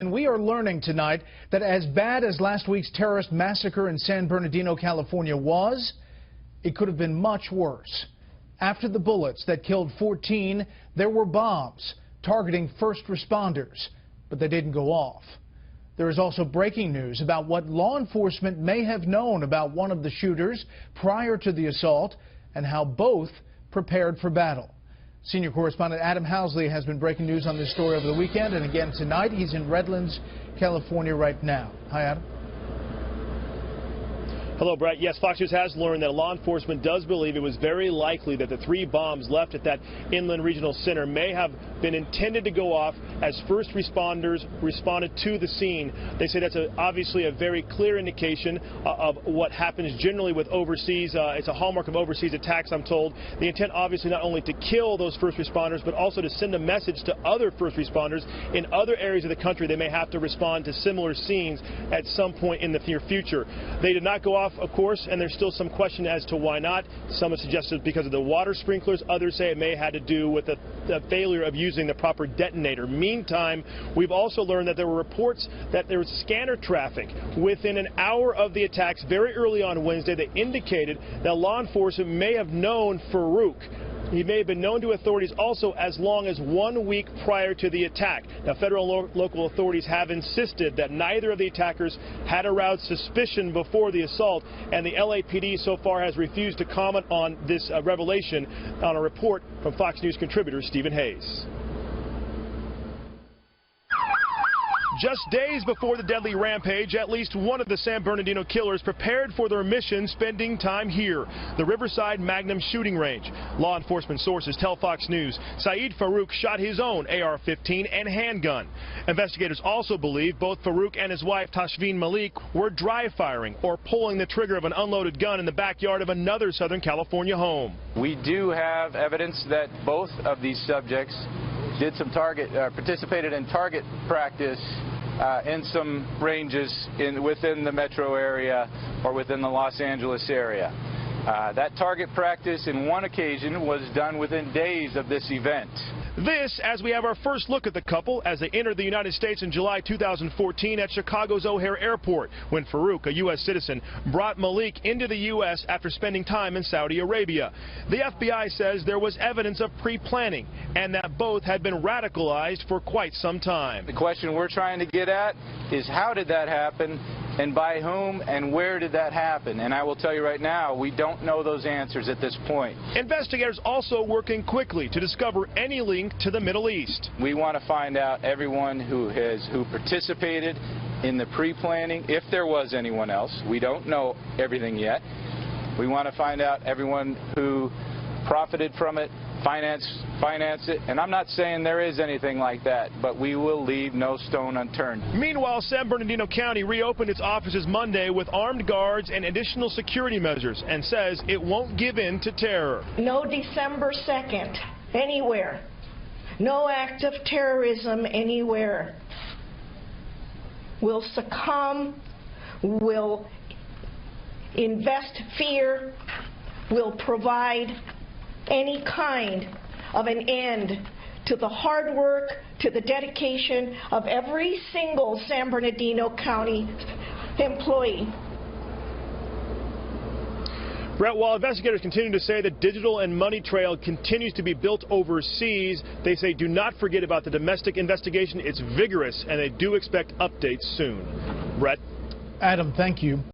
And we are learning tonight that as bad as last week's terrorist massacre in San Bernardino, California was, it could have been much worse. After the bullets that killed 14, there were bombs targeting first responders, but they didn't go off. There is also breaking news about what law enforcement may have known about one of the shooters prior to the assault and how both prepared for battle. Senior correspondent Adam Housley has been breaking news on this story over the weekend, and again tonight. He's in Redlands, California right now. Hi, Adam. Hello, Bret. Yes, Fox News has learned that law enforcement does believe it was very likely that the 3 bombs left at that inland regional center may have been intended to go off as first responders responded to the scene. They say that's obviously a very clear indication of what happens generally with overseas. It's a hallmark of overseas attacks, I'm told. The intent obviously not only to kill those first responders, but also to send a message to other first responders in other areas of the country. They may have to respond to similar scenes at some point in the near future. They did not go off, of course, and there's still some question as to why not. Some have suggested because of the water sprinklers. Others say it may have had to do with the failure of using the proper detonator. Meantime, we've also learned that there were reports that there was scanner traffic within an hour of the attacks very early on Wednesday that indicated that law enforcement may have known Farouk. He may have been known to authorities also as long as 1 week prior to the attack. Now, federal and local authorities have insisted that neither of the attackers had aroused suspicion before the assault, and the LAPD so far has refused to comment on this revelation on a report from Fox News contributor Stephen Hayes. Just days before the deadly rampage, at least one of the San Bernardino killers prepared for their mission, spending time here, the Riverside Magnum shooting range. Law enforcement sources tell Fox News Saeed Farouk shot his own AR-15 and handgun. Investigators also believe both Farouk and his wife Tashveen Malik were dry firing or pulling the trigger of an unloaded gun in the backyard of another Southern California home. We do have evidence that both of these subjects did some participated in target practice in some ranges within the metro area or within the Los Angeles area. That target practice in one occasion was done within days of this event. This as we have our first look at the couple as they entered the United States in July 2014 at Chicago's O'Hare Airport when Farouk, a U.S. citizen, brought Malik into the U.S. after spending time in Saudi Arabia. The FBI says there was evidence of pre-planning and that both had been radicalized for quite some time. The question we're trying to get at is how did that happen and by whom and where did that happen? And I will tell you right now, we don't know those answers at this point. Investigators also working quickly to discover any link to the Middle East. We want to find out everyone who participated in the pre-planning, if there was anyone else. We don't know everything yet. We want to find out everyone who profited from it, finance it, and I'm not saying there is anything like that, but we will leave no stone unturned. Meanwhile, San Bernardino County reopened its offices Monday with armed guards and additional security measures and says it won't give in to terror. No December 2nd anywhere. No act of terrorism anywhere. We'll succumb, we'll invest fear, we'll provide any kind of an end to the hard work, to the dedication of every single San Bernardino County employee. Bret, while investigators continue to say the digital and money trail continues to be built overseas, they say do not forget about the domestic investigation. It's vigorous, and they do expect updates soon. Bret? Adam, thank you.